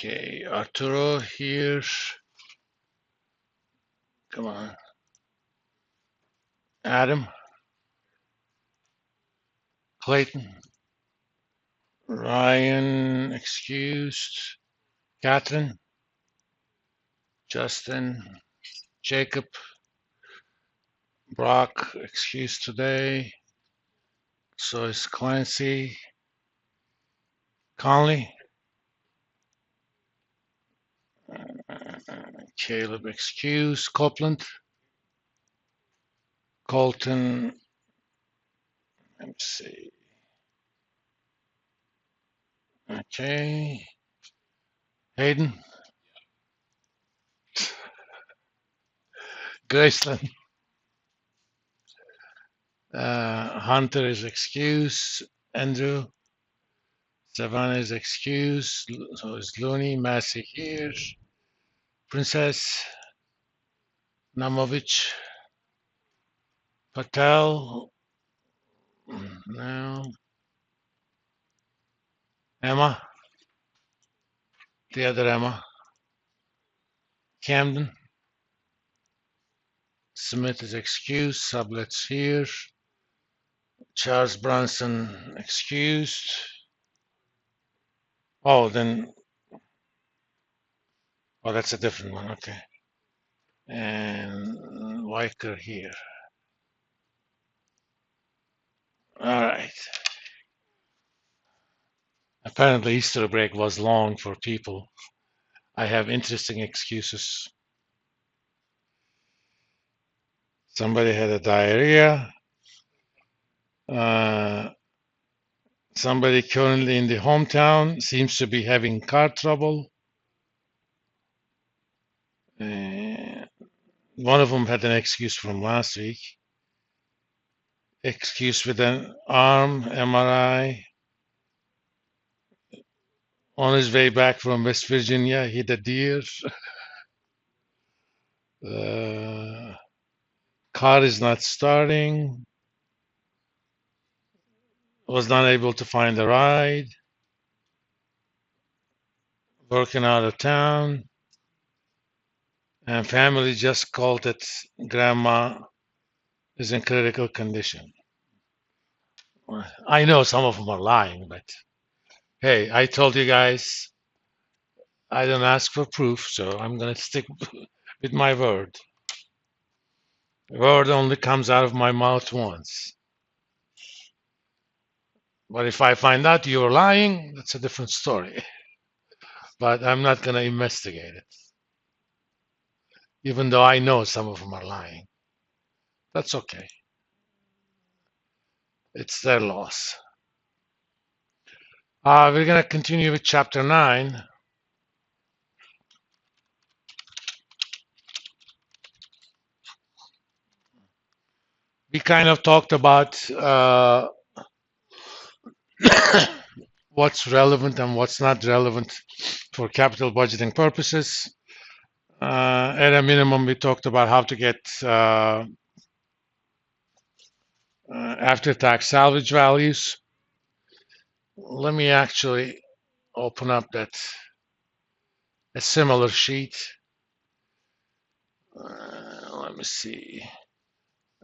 Okay, Arturo here. Come on. Adam, Clayton, Ryan, excused. Catherine, Justin, Jacob, Brock, excused today. So is Clancy, Conley, Caleb, excused. Copeland, Colton, let me see. Okay. Hayden, Graceland, Hunter is excused. Andrew, Savannah is excused. So is Looney, Massey here. Princess, Namovich, Patel, now Emma, the other Emma, Camden, Smith is excused. Sublets here. Charles Bronson excused. Oh, then, oh, that's a different one. Okay. And Weicker here. All right. Apparently, Easter break was long for people. I have interesting excuses. Somebody had a diarrhea. Somebody currently in the hometown seems to be having car trouble. One of them had an excuse from last week. Excuse with an arm, MRI. On his way back from West Virginia, hit a deer. Car is not starting. Was not able to find a ride. Working out of town. And family just called that grandma is in critical condition. I know some of them are lying, but hey, I told you guys I don't ask for proof, so I'm going to stick with my word. The word only comes out of my mouth once. But if I find out you're lying, that's a different story. But I'm not going to investigate it, even though I know some of them are lying. That's okay. It's their loss. We're going to continue with chapter 9. We kind of talked about what's relevant and what's not relevant for capital budgeting purposes. At a minimum, we talked about how to get after-tax salvage values. Let me actually open up a similar sheet. Let me see.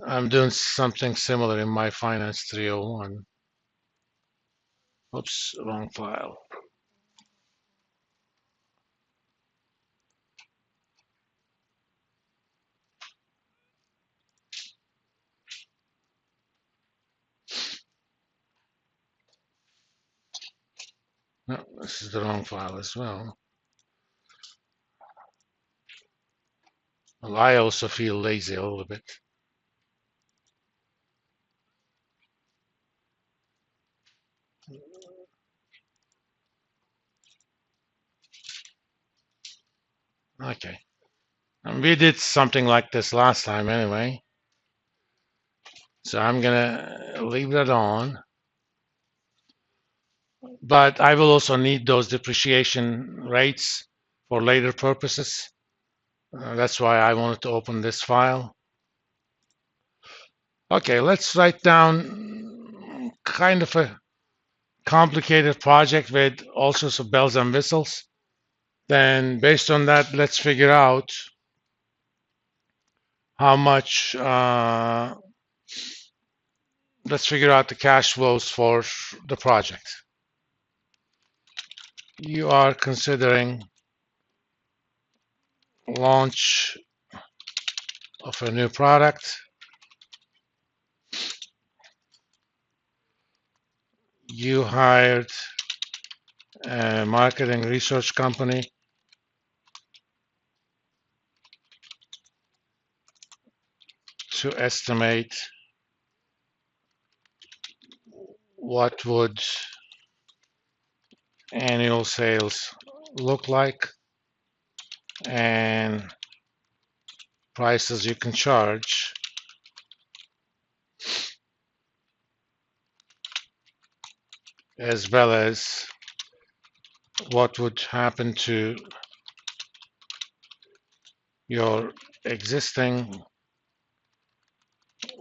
I'm doing something similar in my Finance 301. Oops, wrong file. No, this is the wrong file as well. Well, I also feel lazy a little bit. Okay. And we did something like this last time anyway. So I'm gonna leave that on. But I will also need those depreciation rates for later purposes. That's why I wanted to open this file. Okay, let's write down kind of a complicated project with all sorts of bells and whistles. Then based on that, let's figure out how much, let's figure out the cash flows for the project. You are considering launch of a new product. You hired a marketing research company to estimate what would annual sales look like and prices you can charge, as well as what would happen to your existing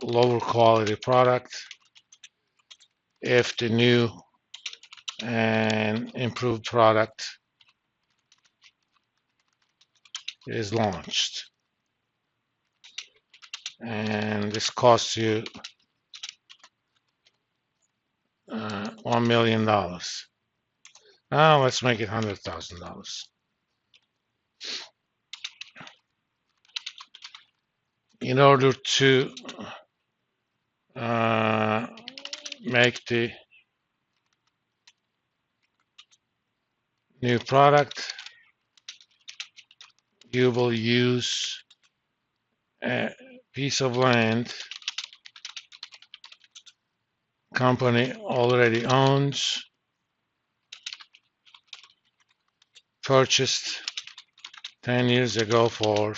lower quality product if the new and improved product is launched. And this costs you $1 million. Now let's make it $100,000. In order to make the new product, you will use a piece of land company already owns, purchased 10 years ago for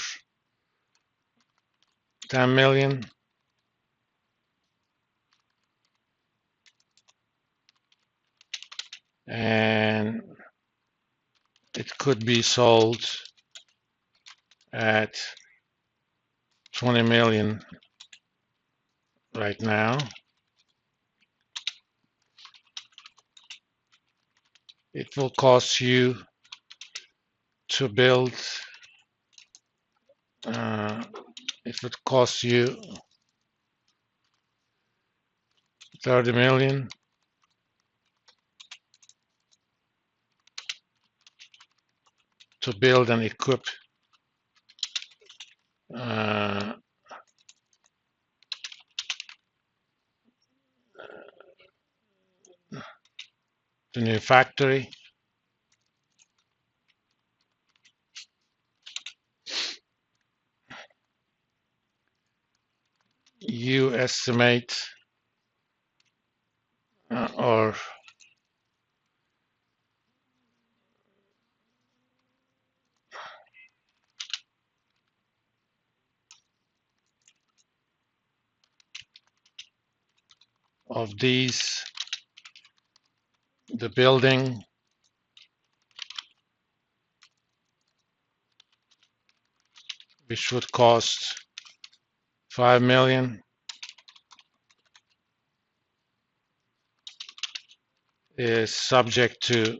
10 million, and it could be sold at 20 million right now. It will cost you to build, it would cost you 30 million to build and equip the new factory. You estimate or of these, the building which would cost 5 million is subject to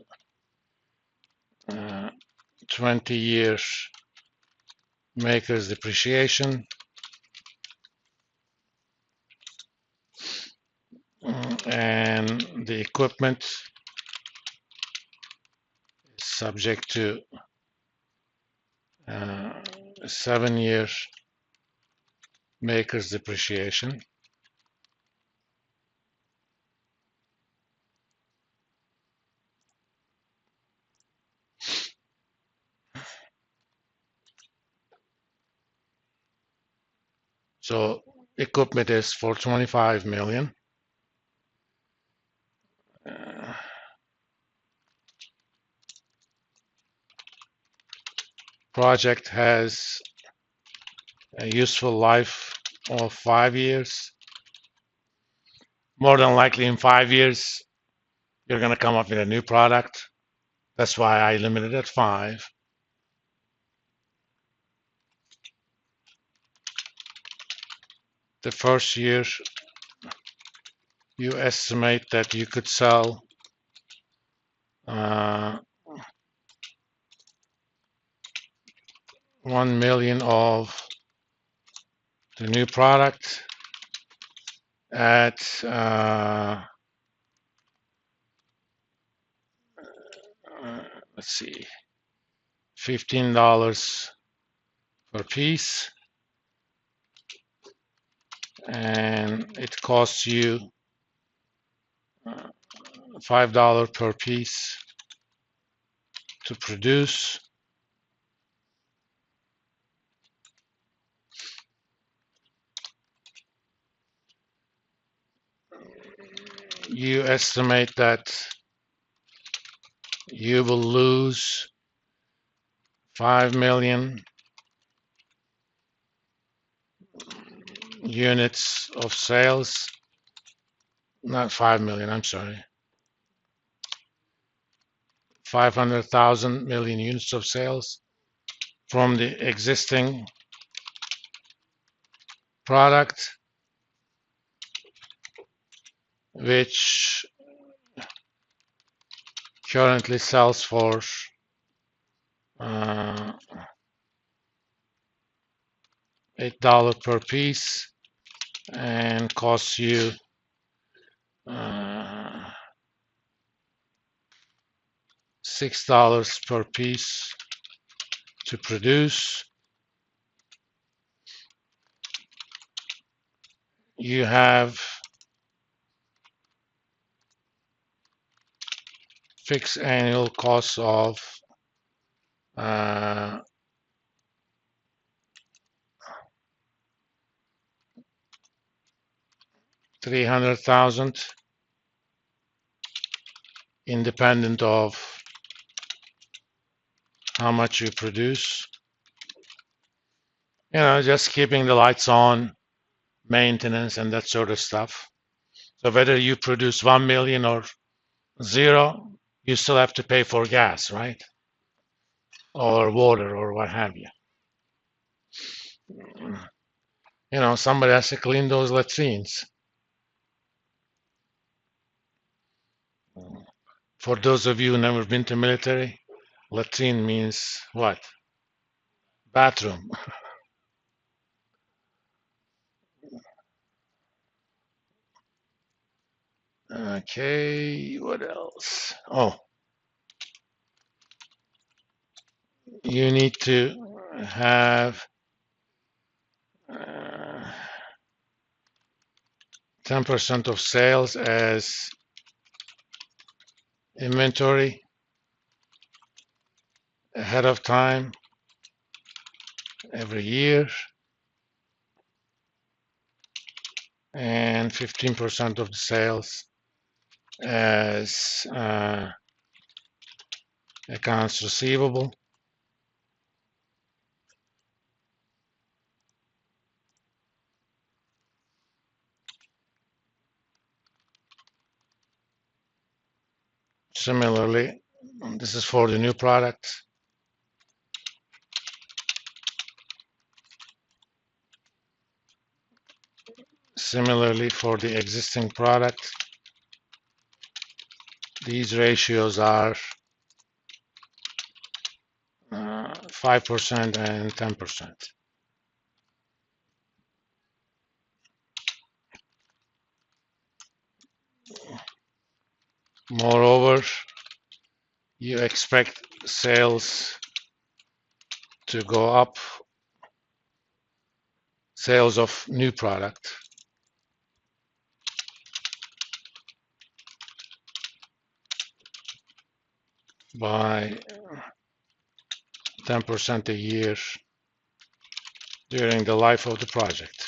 20 years maker's depreciation, and the equipment is subject to 7 years maker's depreciation. So equipment is for 25 million. Project has a useful life of 5 years. More than likely in 5 years, you're going to come up with a new product. That's why I limited it at 5. The first year, you estimate that you could sell 1 million of the new product at let's see, $15 per piece, and it costs you $5 per piece to produce. You estimate that you will lose 5 million units of sales, not 5 million, I'm sorry, 500,000 million units of sales from the existing product, which currently sells for $8 per piece and costs you $6 per piece to produce. You have fixed annual costs of $300,000, independent of how much you produce. You know, just keeping the lights on, maintenance, and that sort of stuff. So whether you produce 1 million or 0, you still have to pay for gas, right? Or water or what have you. You know, somebody has to clean those latrines. For those of you who never been to military, latrine means what? Bathroom. Okay, what else? Oh, you need to have 10% of sales as inventory ahead of time every year, and 15% of the sales as accounts receivable. Similarly, this is for the new product. Similarly, for the existing product, these ratios are 5% and 10%. Moreover, you expect sales to go up, sales of new product, by 10% a year during the life of the project.